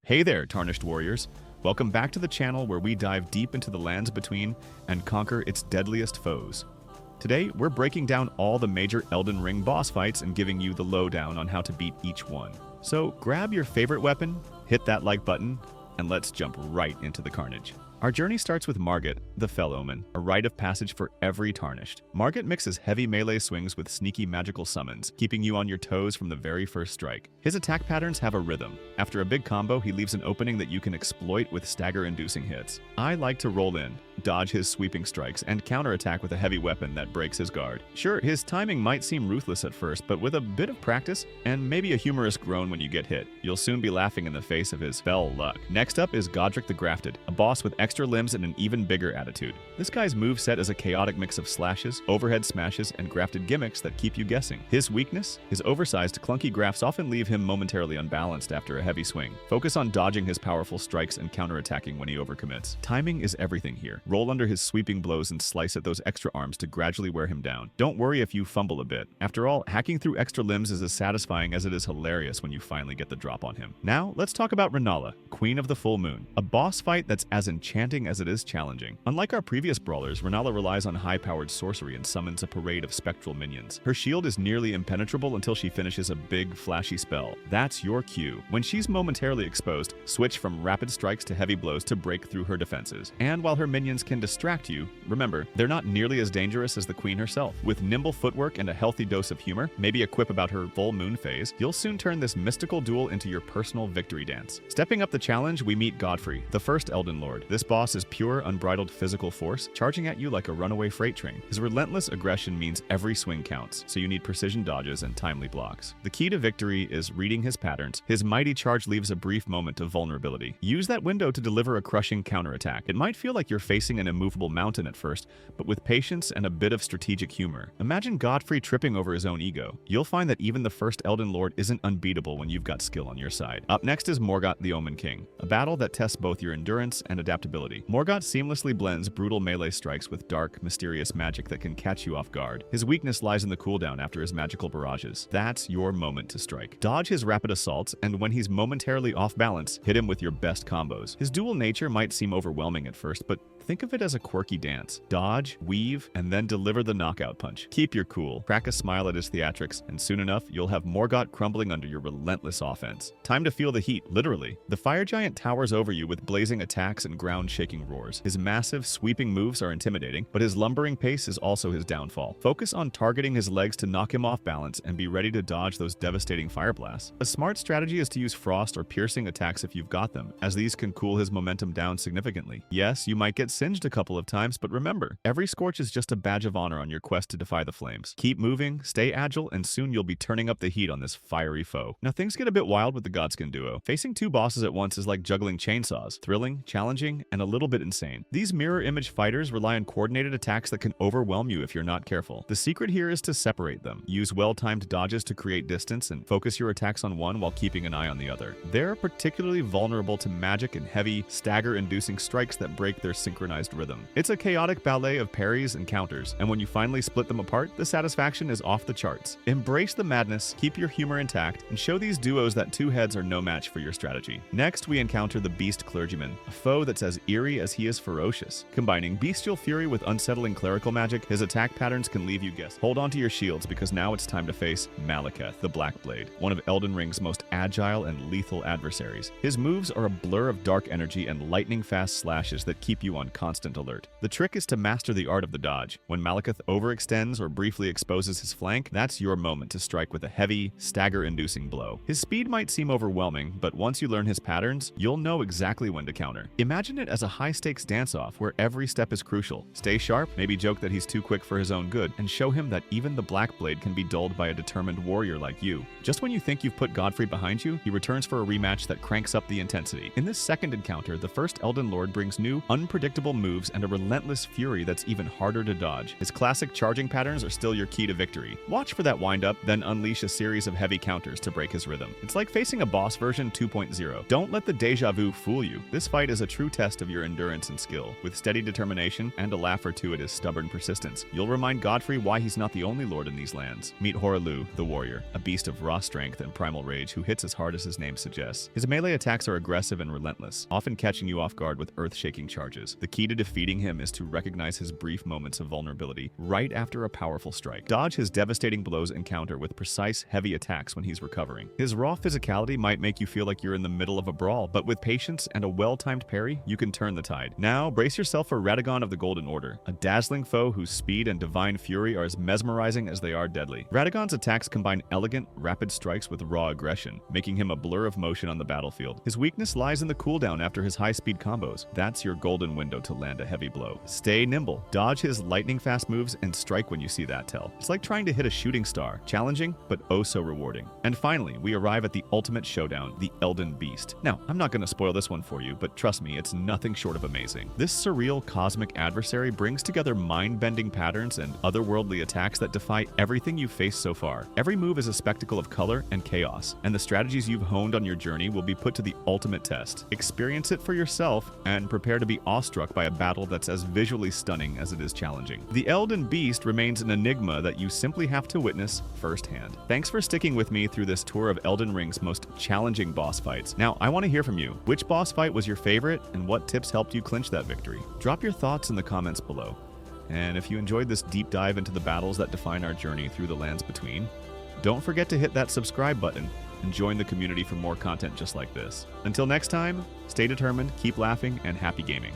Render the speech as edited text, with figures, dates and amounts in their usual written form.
Hey there, Tarnished warriors. Welcome back to the channel where we dive deep into the lands between and conquer its deadliest foes. Today, we're breaking down all the major Elden Ring boss fights and giving you the lowdown on how to beat each one. So grab your favorite weapon, hit that like button, and let's jump right into the carnage. Our journey starts with Margit the Fell Omen, a rite of passage for every Tarnished. Margit mixes heavy melee swings with sneaky magical summons, keeping you on your toes from the very first strike. His attack patterns have a rhythm. After a big combo, he leaves an opening that you can exploit with stagger-inducing hits. I like to roll in, dodge his sweeping strikes, and counterattack with a heavy weapon that breaks his guard. Sure, his timing might seem ruthless at first, but with a bit of practice, and maybe a humorous groan when you get hit, you'll soon be laughing in the face of his fell luck. Next up is Godfrey the Grafted, a boss with extra limbs and an even bigger attitude. This guy's moveset is a chaotic mix of slashes, overhead smashes, and grafted gimmicks that keep you guessing. His weakness? His oversized, clunky grafts often leave him momentarily unbalanced after a heavy swing. Focus on dodging his powerful strikes and counterattacking when he overcommits. Timing is everything here. Roll under his sweeping blows and slice at those extra arms to gradually wear him down. Don't worry if you fumble a bit. After all, hacking through extra limbs is as satisfying as it is hilarious when you finally get the drop on him. Now, let's talk about Rennala, Queen of the Full Moon, a boss fight that's as enchanting as it is challenging. Unlike our previous brawlers, Rennala relies on high-powered sorcery and summons a parade of spectral minions. Her shield is nearly impenetrable until she finishes a big, flashy spell. That's your cue. When she's momentarily exposed, switch from rapid strikes to heavy blows to break through her defenses. And while her minions can distract you, remember, they're not nearly as dangerous as the queen herself. With nimble footwork and a healthy dose of humor, maybe a quip about her full moon phase, you'll soon turn this mystical duel into your personal victory dance. Stepping up the challenge, we meet Godfrey, the First Elden Lord. This boss is pure, unbridled physical force, charging at you like a runaway freight train. His relentless aggression means every swing counts, so you need precision dodges and timely blocks. The key to victory is reading his patterns. His mighty charge leaves a brief moment of vulnerability. Use that window to deliver a crushing counterattack. It might feel like you're facing an immovable mountain at first, but with patience and a bit of strategic humor. Imagine Godfrey tripping over his own ego. You'll find that even the First Elden Lord isn't unbeatable when you've got skill on your side. Up next is Margit the Omen King, a battle that tests both your endurance and adaptability. Margit seamlessly blends brutal melee strikes with dark, mysterious magic that can catch you off guard. His weakness lies in the cooldown after his magical barrages. That's your moment to strike. Dodge his rapid assaults, and when he's momentarily off balance, hit him with your best combos. His dual nature might seem overwhelming at first, but think of it as a quirky dance. Dodge, weave, and then deliver the knockout punch. Keep your cool, crack a smile at his theatrics, and soon enough, you'll have Margit crumbling under your relentless offense. Time to feel the heat, literally. The fire giant towers over you with blazing attacks and ground-shaking roars. His massive, sweeping moves are intimidating, but his lumbering pace is also his downfall. Focus on targeting his legs to knock him off balance and be ready to dodge those devastating fire blasts. A smart strategy is to use frost or piercing attacks if you've got them, as these can cool his momentum down significantly. Yes, you might get singed a couple of times, but remember, every scorch is just a badge of honor on your quest to defy the flames. Keep moving, stay agile, and soon you'll be turning up the heat on this fiery foe. Now things get a bit wild with the Godskin Duo. Facing two bosses at once is like juggling chainsaws, thrilling, challenging, and a little bit insane. These mirror image fighters rely on coordinated attacks that can overwhelm you if you're not careful. The secret here is to separate them. Use well-timed dodges to create distance and focus your attacks on one while keeping an eye on the other. They're particularly vulnerable to magic and heavy, stagger-inducing strikes that break their synchronized rhythm. It's a chaotic ballet of parries and counters, and when you finally split them apart, the satisfaction is off the charts. Embrace the madness, keep your humor intact, and show these duos that two heads are no match for your strategy. Next, we encounter the Beast Clergyman, a foe that's as eerie as he is ferocious. Combining bestial fury with unsettling clerical magic, his attack patterns can leave you guessing. Hold on to your shields because now it's time to face Maliketh, the Black Blade, one of Elden Ring's most agile and lethal adversaries. His moves are a blur of dark energy and lightning-fast slashes that keep you on constant alert. The trick is to master the art of the dodge. When Maliketh overextends or briefly exposes his flank, that's your moment to strike with a heavy, stagger-inducing blow. His speed might seem overwhelming, but once you learn his patterns, you'll know exactly when to counter. Imagine it as a high-stakes dance-off where every step is crucial. Stay sharp, maybe joke that he's too quick for his own good, and show him that even the Black Blade can be dulled by a determined warrior like you. Just when you think you've put Godfrey behind you, he returns for a rematch that cranks up the intensity. In this second encounter, the First Elden Lord brings new, unpredictable unpredictable moves and a relentless fury that's even harder to dodge. His classic charging patterns are still your key to victory. Watch for that wind-up, then unleash a series of heavy counters to break his rhythm. It's like facing a boss version 2.0. Don't let the deja vu fool you. This fight is a true test of your endurance and skill. With steady determination and a laugh or two at his stubborn persistence, you'll remind Godfrey why he's not the only lord in these lands. Meet Horalu, the warrior, a beast of raw strength and primal rage who hits as hard as his name suggests. His melee attacks are aggressive and relentless, often catching you off guard with earth-shaking charges. The key to defeating him is to recognize his brief moments of vulnerability right after a powerful strike. Dodge his devastating blows and counter with precise, heavy attacks when he's recovering. His raw physicality might make you feel like you're in the middle of a brawl, but with patience and a well-timed parry, you can turn the tide. Now, brace yourself for Radagon of the Golden Order, a dazzling foe whose speed and divine fury are as mesmerizing as they are deadly. Radagon's attacks combine elegant, rapid strikes with raw aggression, making him a blur of motion on the battlefield. His weakness lies in the cooldown after his high-speed combos. That's your golden window to land a heavy blow. Stay nimble, dodge his lightning-fast moves, and strike when you see that tell. It's like trying to hit a shooting star, challenging, but oh so rewarding. And finally, we arrive at the ultimate showdown, the Elden Beast. Now, I'm not going to spoil this one for you, but trust me, it's nothing short of amazing. This surreal cosmic adversary brings together mind-bending patterns and otherworldly attacks that defy everything you've faced so far. Every move is a spectacle of color and chaos, and the strategies you've honed on your journey will be put to the ultimate test. Experience it for yourself and prepare to be awestruck by a battle that's as visually stunning as it is challenging. The Elden Beast remains an enigma that you simply have to witness firsthand. Thanks for sticking with me through this tour of Elden Ring's most challenging boss fights. Now, I want to hear from you. Which boss fight was your favorite, and what tips helped you clinch that victory? Drop your thoughts in the comments below. And if you enjoyed this deep dive into the battles that define our journey through the lands between, don't forget to hit that subscribe button and join the community for more content just like this. Until next time, stay determined, keep laughing, and happy gaming.